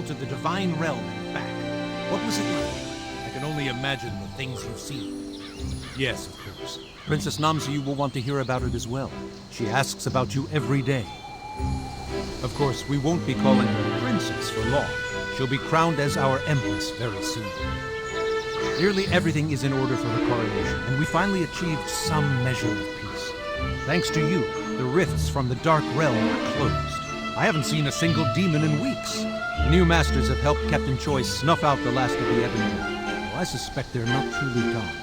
to the Divine Realm and back. What was it like? I can only imagine the things you've seen. Yes, of course. Princess Namsu will want to hear about it as well. She asks about you every day. Of course, we won't be calling her princess for long. She'll be crowned as our empress very soon. Nearly everything is in order for her coronation, and we finally achieved some measure of peace. Thanks to you, the rifts from the Dark Realm are closed. I haven't seen a single demon in weeks. The new masters have helped Captain Choi snuff out the last of the Ebony. Well, I suspect they're not truly gone.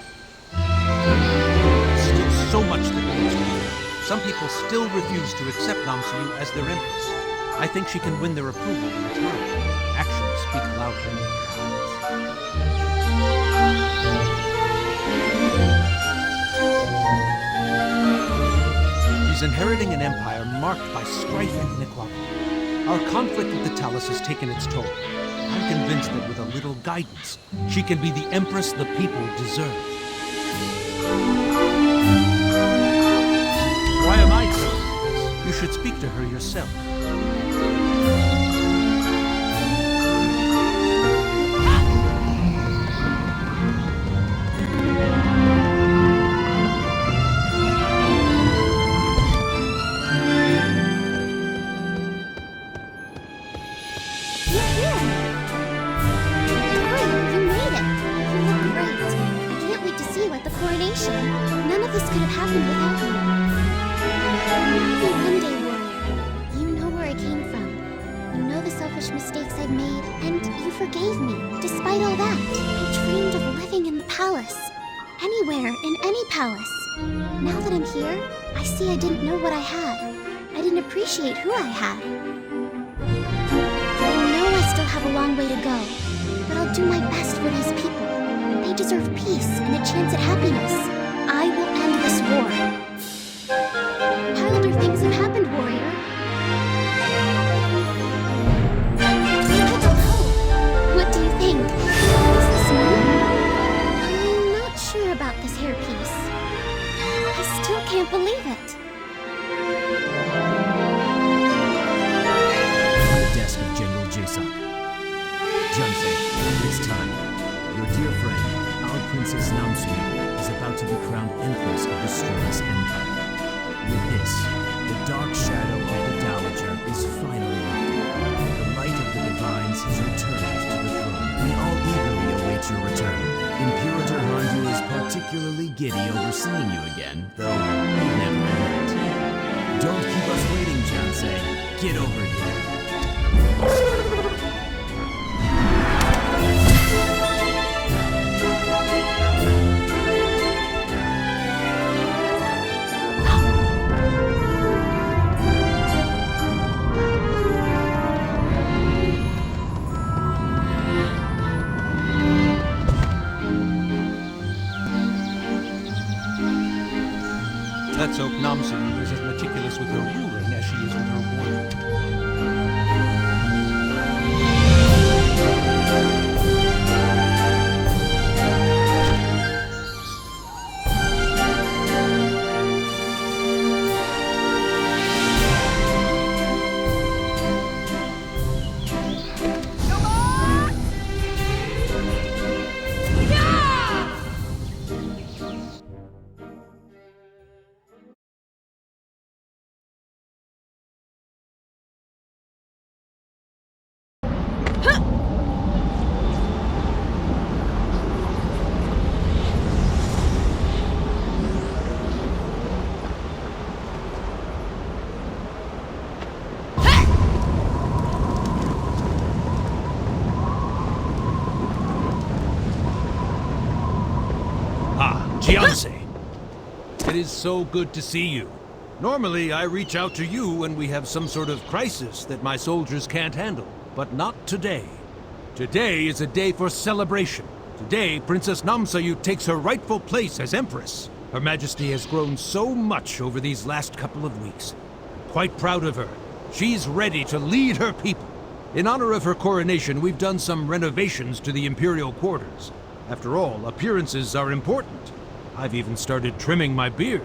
There's still so much that needs to be done. Some people still refuse to accept Namsu as their empress. I think she can win their approval in time. Actions speak louder than words. She's inheriting an empire marked by strife and inequality. Our conflict with the Talus has taken its toll. I'm convinced that with a little guidance, she can be the empress the people deserve. Why am I telling you this? You should speak to her yourself. None of this could have happened without you. Maybe one day, warrior, you know where I came from. You know the selfish mistakes I've made, and you forgave me. Despite all that, I dreamed of living in the palace. Anywhere, in any palace. Now that I'm here, I see I didn't know what I had. I didn't appreciate who I had. I know I still have a long way to go, but I'll do my best for these people. They deserve peace and a chance at happiness. I will end this war. Wilder things have happened, warrior. Look at hope. What do you think? Is this me? I'm not sure about this hairpiece. I still can't believe it. On the desk of General Jae-suk. Junsei, it's time. Your dear friend, our Princess Namsu, is about to be crowned Empress of the Stardust Empire. With this, the dark shadow of the Dowager is finally lifted. The light of the Divines has returned to the throne. We all eagerly await your return. Imperator Hanju is particularly giddy over seeing you again, though he'd never admit it. Don't keep us waiting, Jansei. Get over here. Let's hope Namsu is as meticulous with her ruling as she is with her warning. Jiansei! It is so good to see you. Normally, I reach out to you when we have some sort of crisis that my soldiers can't handle, but not today. Today is a day for celebration. Today, Princess Namsayu takes her rightful place as Empress. Her Majesty has grown so much over these last couple of weeks. I'm quite proud of her. She's ready to lead her people. In honor of her coronation, we've done some renovations to the Imperial quarters. After all, appearances are important. I've even started trimming my beard.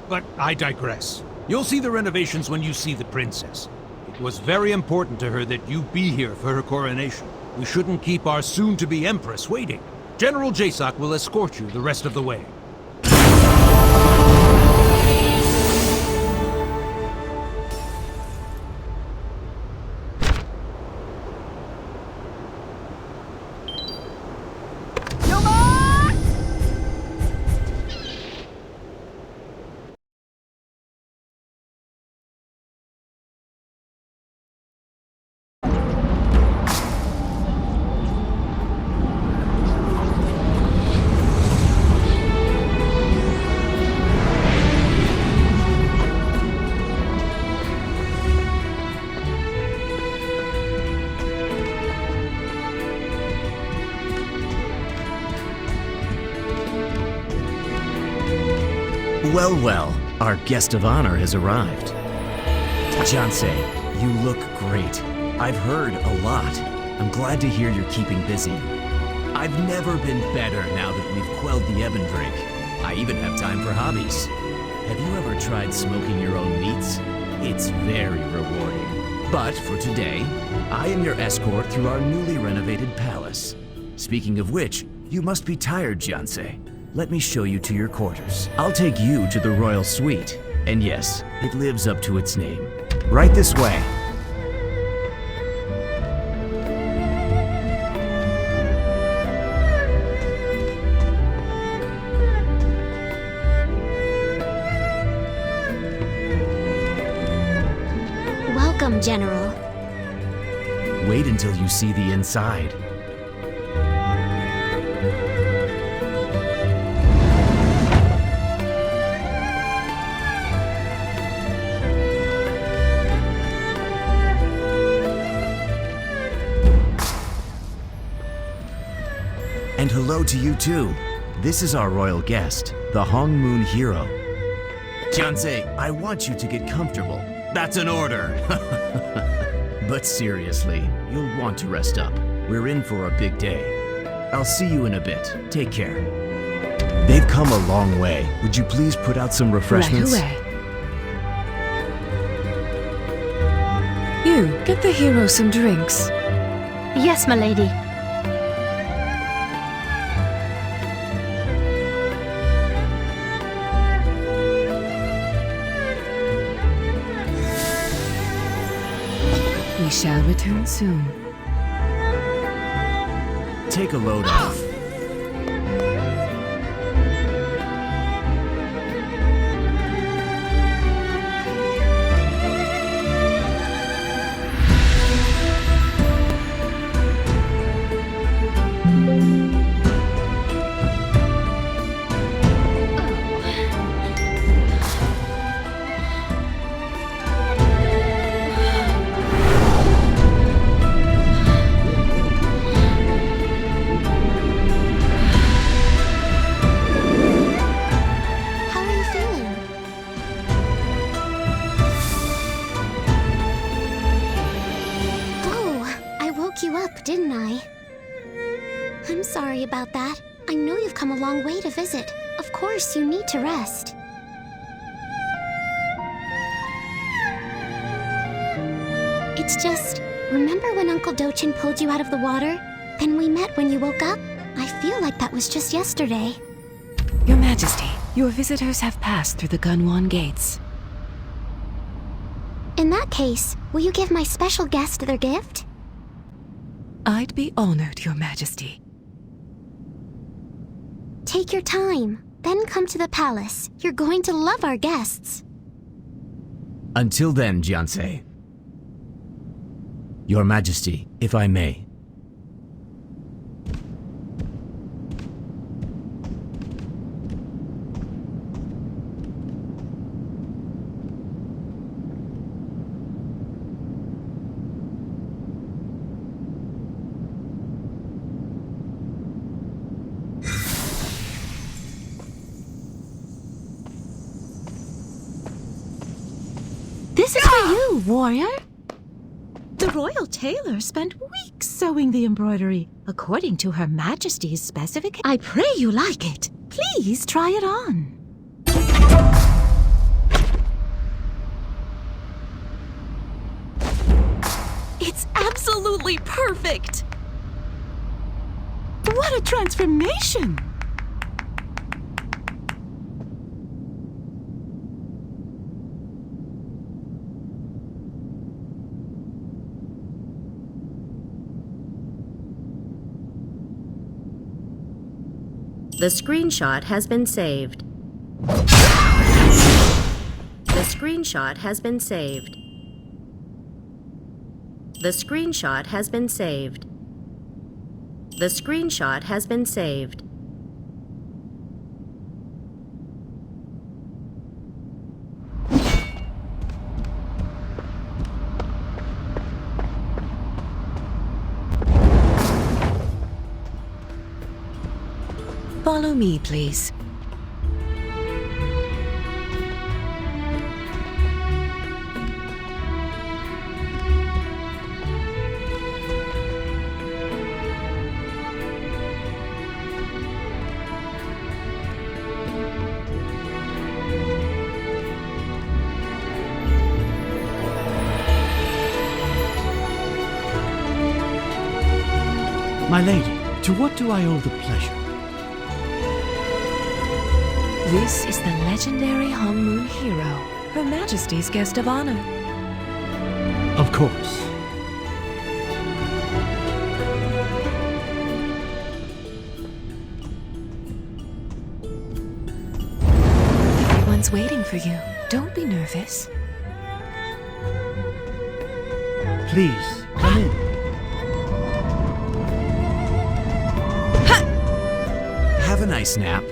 But I digress. You'll see the renovations when you see the princess. It It was very important to her that you be here for her coronation. We shouldn't keep our soon-to-be Empress waiting. General Jasoc will escort you the rest of the way. Well, well, our guest of honor has arrived. Jianzhe, you look great. I've heard a lot. I'm glad to hear you're keeping busy. I've never been better now that we've quelled the Ebon Drake. I even have time for hobbies. Have you ever tried smoking your own meats? It's very rewarding. But for today, I am your escort through our newly renovated palace. Speaking of which, you must be tired, Jianzhe. Let me show you to your quarters. I'll take you to the royal suite. And yes, it lives up to its name. Right this way. Welcome, General. Wait until you see the inside. And hello to you too. This is our royal guest, the Hong Moon Hero. Jianzhe, I want you to get comfortable. That's an order. But seriously, you'll want to rest up. We're in for a big day. I'll see you in a bit. Take care. They've come a long way. Would you please put out some refreshments? Right away. You, get the hero some drinks. Yes, my lady. We shall return soon. Take a load off. How are you feeling? Oh, I woke you up, didn't I? I'm sorry about that. I know you've come a long way to visit. Of course, you need to rest. It's just, remember when Uncle Dochin pulled you out of the water? Then we met when you woke up? I feel like that was just yesterday. Your Majesty, your visitors have passed through the Gunwan gates. In that case, will you give my special guest their gift? I'd be honored, Your Majesty. Take your time, then come to the palace. You're going to love our guests. Until then, Jianzhe. Your Majesty, if I may. This is for you, warrior. The royal tailor spent weeks sewing the embroidery according to Her Majesty's specifications. I pray you like it. Please try it on. absolutely perfect! What a transformation! The screenshot has been saved. The screenshot has been saved. The screenshot has been saved. The screenshot has been saved. Follow me, please. My lady, to what do I owe the pleasure? This is the legendary Hong Moon hero, Her Majesty's guest of honor. Of course. Everyone's waiting for you. Don't be nervous. Please, come in. Have a nice nap.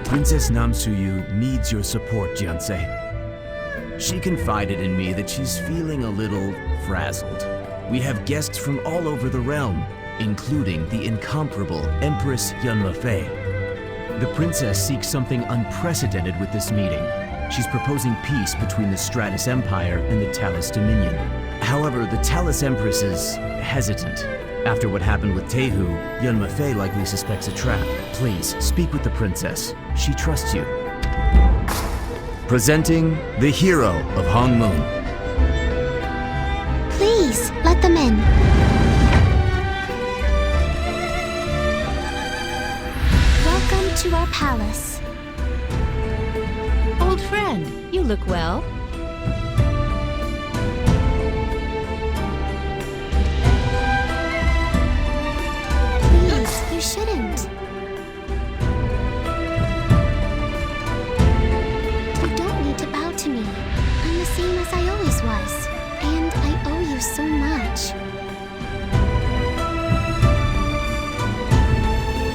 Princess Namsuyu needs your support, Jianse. She confided in me that she's feeling a little frazzled. We have guests from all over the realm, including the incomparable Empress Yunma Fei. The princess seeks something unprecedented with this meeting. She's proposing peace between the Stratus Empire and the Talus Dominion. However, the Talus Empress is hesitant. After what happened with Tehu, Yunma Fei likely suspects a trap. Please, speak with the princess. She trusts you. Presenting the hero of Hong Moon. Please, let them in. Welcome to our palace. Old friend, you look well. You shouldn't. You don't need to bow to me. I'm the same as I always was. And I owe you so much.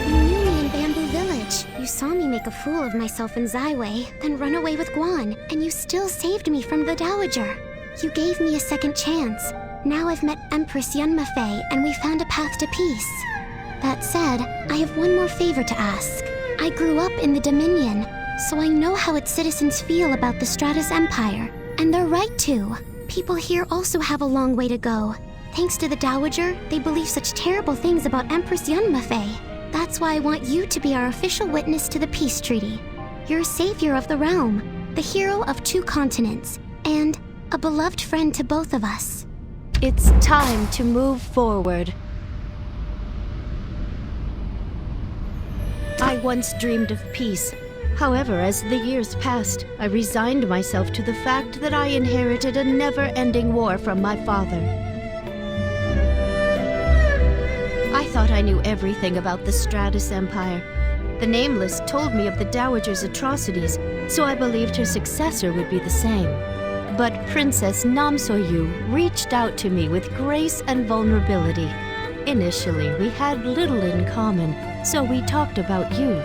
You knew me in Bamboo Village. You saw me make a fool of myself in Zaiwei, then run away with Guan, and you still saved me from the Dowager. You gave me a second chance. Now I've met Empress Yunma Fei, and we found a path to peace. That said, I have one more favor to ask. I grew up in the Dominion, so I know how its citizens feel about the Stratus Empire. And they're right to. People here also have a long way to go. Thanks to the Dowager, they believe such terrible things about Empress Yunma Fei. That's why I want you to be our official witness to the peace treaty. You're a savior of the realm, the hero of 2 continents, and a beloved friend to both of us. It's time to move forward. I once dreamed of peace. However, as the years passed, I resigned myself to the fact that I inherited a never-ending war from my father. I thought I knew everything about the Stratus Empire. The Nameless told me of the Dowager's atrocities, so I believed her successor would be the same. But Princess Namsoyu reached out to me with grace and vulnerability. Initially, we had little in common, so we talked about you.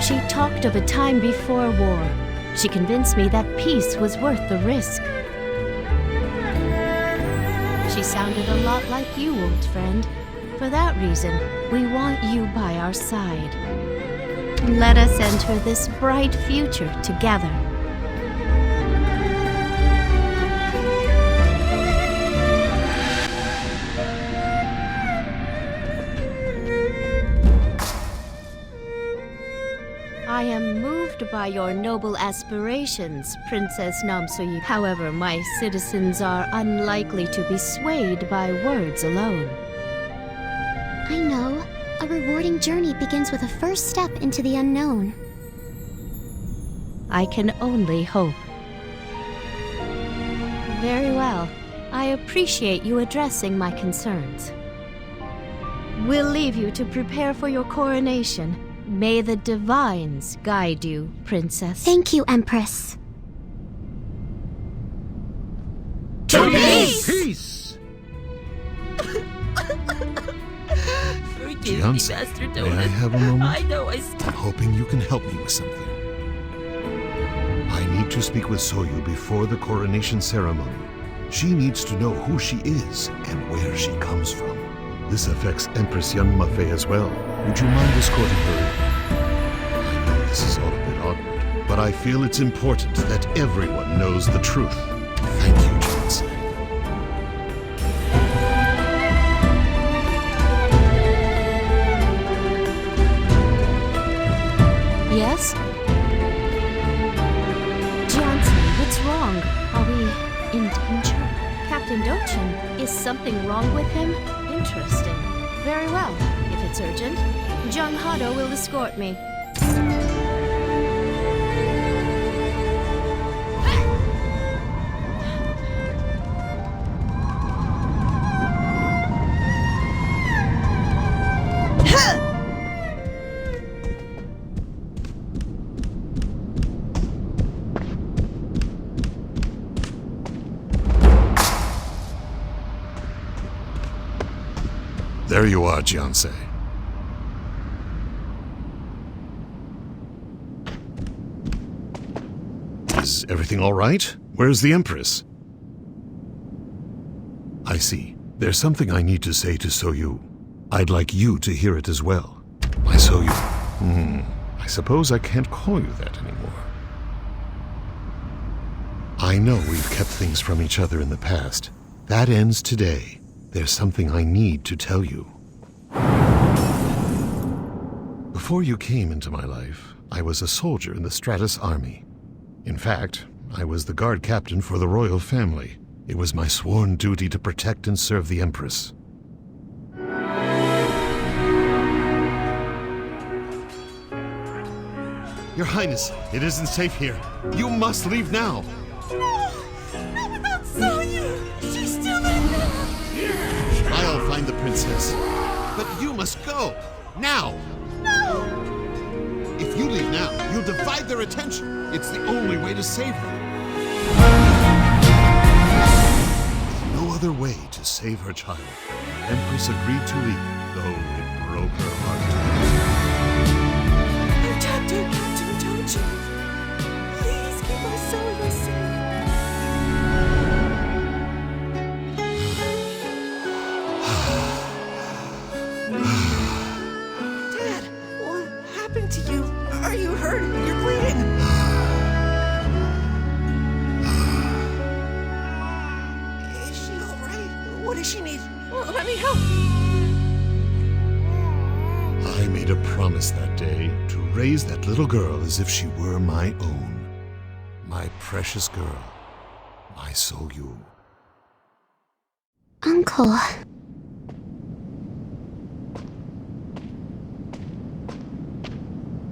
She talked of a time before war. She convinced me that peace was worth the risk. She sounded a lot like you, old friend. For that reason, we want you by our side. Let us enter this bright future together. I am moved by your noble aspirations, Princess Namsoyi. However, my citizens are unlikely to be swayed by words alone. I know. A rewarding journey begins with a first step into the unknown. I can only hope. Very well. I appreciate you addressing my concerns. We'll leave you to prepare for your coronation. May the divines guide you, Princess. Thank you, Empress. To peace! Forgive Gianse, me, Master may Donut. I have a moment? I know I I'm hoping you can help me with something. I need to speak with Soyu before the coronation ceremony. She needs to know who she is and where she comes from. This affects Empress Young Mafei as well. Would you mind escorting her? I know this is all a bit awkward, but I feel it's important that everyone knows the truth. Thank you, Gianse. Yes? Johnson, what's wrong? Are we in danger? Captain Dochin, is something wrong with him? Interesting. Very well. If it's urgent, Jung Hado will escort me. There you are, Gianse. Is everything all right? Where's the Empress? I see. There's something I need to say to Soyu. I'd like you to hear it as well. My Soyu. I suppose I can't call you that anymore. I know we've kept things from each other in the past. That ends today. There's something I need to tell you. Before you came into my life, I was a soldier in the Stratus Army. In fact, I was the guard captain for the royal family. It was my sworn duty to protect and serve the Empress. Your Highness, it isn't safe here. You must leave now. She's still in there! I'll find the princess. But you must go. Now! No! If you leave now, you'll divide their attention. It's the only way to save her. With no other way to save her child, the Empress agreed to leave, though it broke her heart. Protector Captain Doji, please keep our Soyu safe. Dad, what happened to you? Are you hurt? You're bleeding. Is she all right? What does she need? Let me help. I made a promise that day to raise that little girl as if she were my own. My precious girl. My Soyu. Uncle.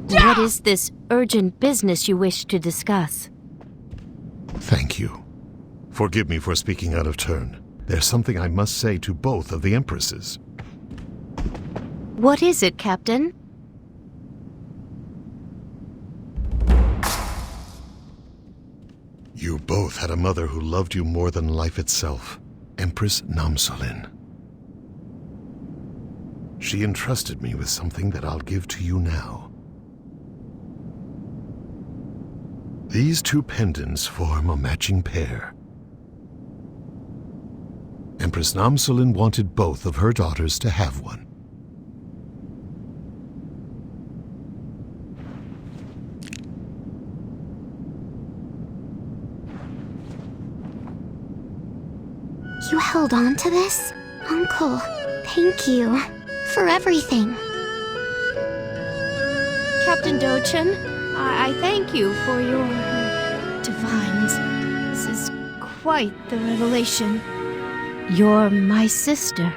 What is this urgent business you wish to discuss? Thank you. Forgive me for speaking out of turn. There's something I must say to both of the Empresses. What is it, Captain? You both had a mother who loved you more than life itself, Empress Namsolin. She entrusted me with something that I'll give to you now. These two pendants form a matching pair. Empress Namsolin wanted both of her daughters to have one. You held on to this? Uncle, thank you for everything. Captain Captain Dochin. I thank you for your divines. This is quite the revelation. You're my sister.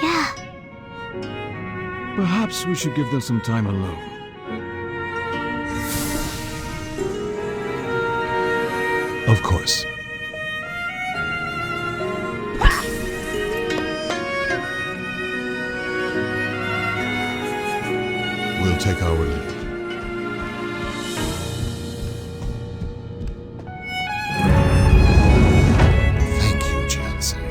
Yeah. Perhaps we should give them some time alone. Of course. We'll take our leave. Thank you, Jiansei.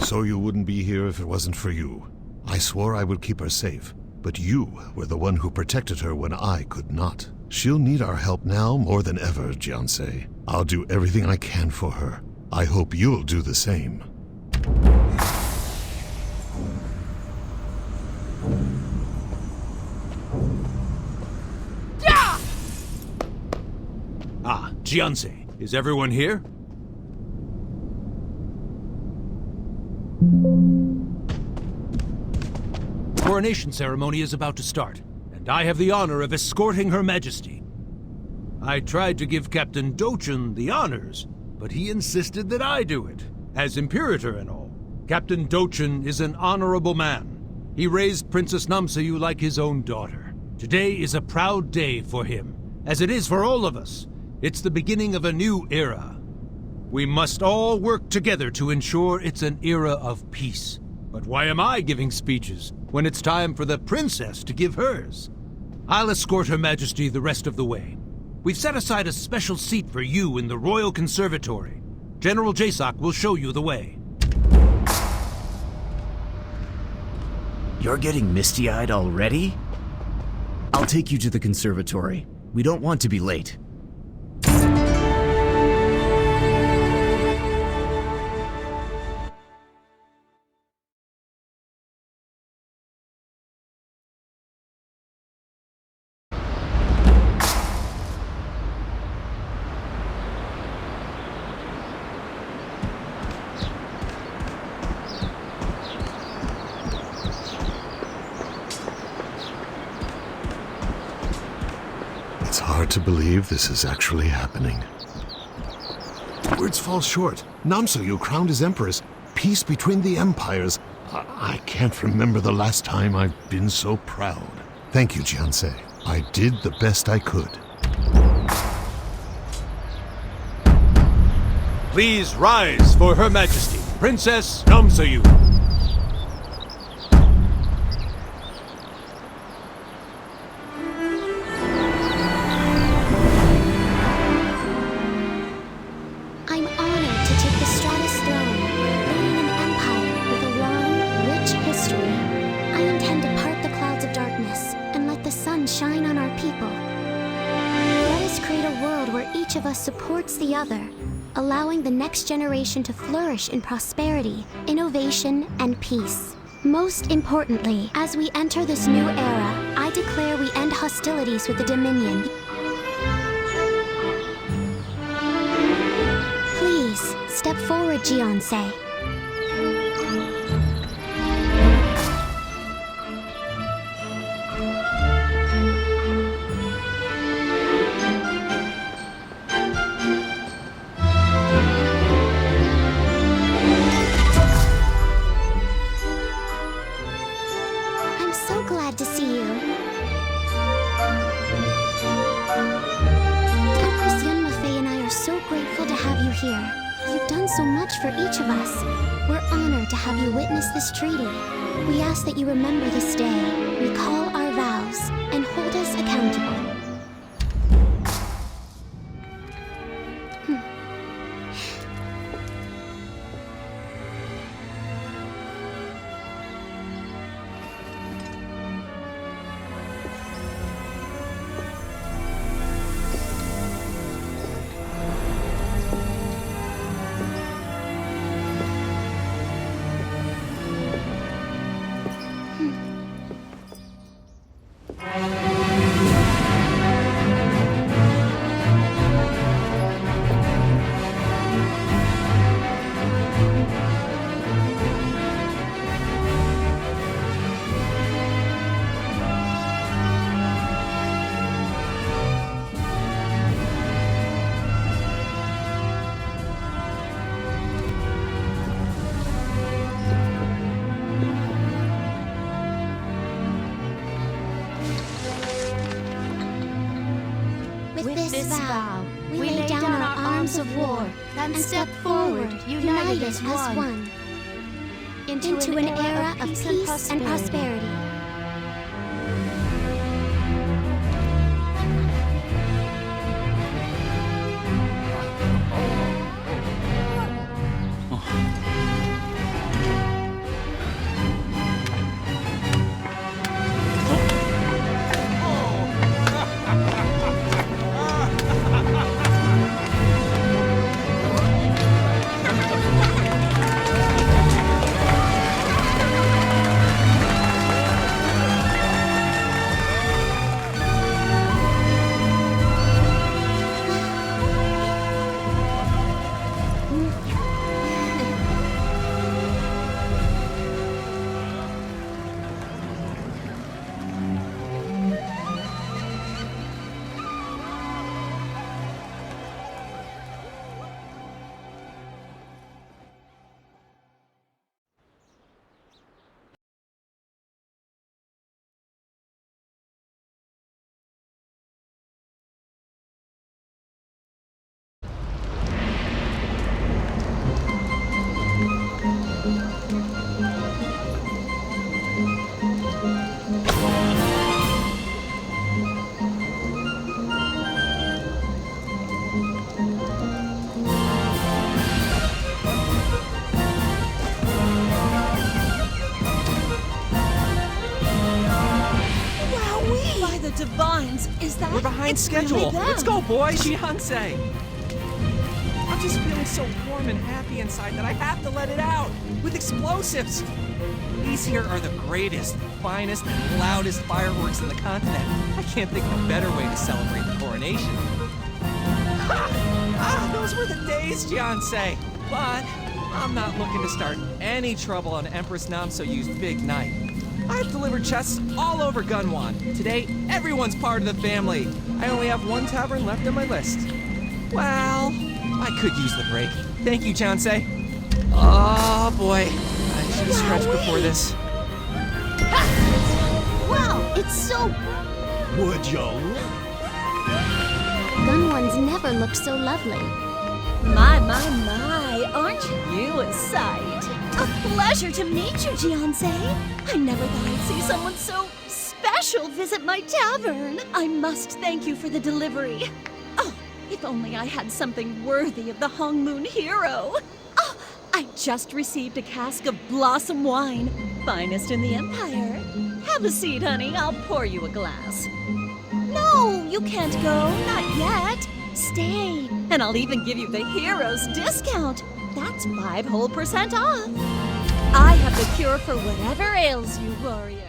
So you wouldn't be here if it wasn't for you. I swore I would keep her safe, but you were the one who protected her when I could not. She'll need our help now more than ever, Jiansei. I'll do everything I can for her. I hope you'll do the same. Ah, Jiansei, is everyone here? Coronation ceremony is about to start, and I have the honor of escorting Her Majesty. I tried to give Captain Dochin the honors, but he insisted that I do it, as Imperator and all. Captain Dochin is an honorable man. He raised Princess Namsayu like his own daughter. Today is a proud day for him, as it is for all of us. It's the beginning of a new era. We must all work together to ensure it's an era of peace. But why am I giving speeches when it's time for the princess to give hers? I'll escort Her Majesty the rest of the way. We've set aside a special seat for you in the Royal Conservatory. General Jasoc will show you the way. You're getting misty-eyed already? I'll take you to the conservatory. We don't want to be late. It's hard to believe this is actually happening. Words fall short. Namsayu crowned as Empress. Peace between the empires. I can't remember the last time I've been so proud. Thank you, Jiansei. I did the best I could. Please rise for Her Majesty, Princess Namsayu. I'm honored to take the Stratus throne, leading an empire with a long, rich history. I intend to part the clouds of darkness and let the sun shine on our people. Let us create a world where each of us supports the other, allowing the next generation to flourish in prosperity, innovation, and peace. Most importantly, as we enter this new era, I declare we end hostilities with the Dominion. Please, step forward, Jiansei. I'm so glad to see you. Empress Yunmafei and I are so grateful to have you here. You've done so much for each of us. We're honored to have you witness this treaty. We ask that you remember this day, recall our vows, and hold us accountable. this vow, we lay down our arms of war and step forward, united as one, into an era of peace and prosperity. Divines, is that? We're behind it's schedule. Really them. Let's go, boys. Beyonce. I'm just feeling so warm and happy inside that I have to let it out with explosives. These here are the greatest, finest, and loudest fireworks in the continent. I can't think of a better way to celebrate the coronation. Those were the days, Beyonce. But I'm not looking to start any trouble on Empress Namsoyu's big night. I've delivered chests all over Gunwan. Today, everyone's part of the family. I only have one tavern left on my list. Well, I could use the break. Thank you, Chansei. Oh boy, I should have stretched before this. Wow, it's so... Would you? Gunwan's never looked so lovely. My, aren't you a sight? A pleasure to meet you, Jiansei. I never thought I'd see someone so special visit my tavern. I must thank you for the delivery. Oh, if only I had something worthy of the Hongmoon hero. Oh, I just received a cask of blossom wine, finest in the Empire. Have a seat, honey. I'll pour you a glass. No, you can't go. Not yet. Stay, and I'll even give you the hero's discount. That's 5% off. I have the cure for whatever ails you, warrior.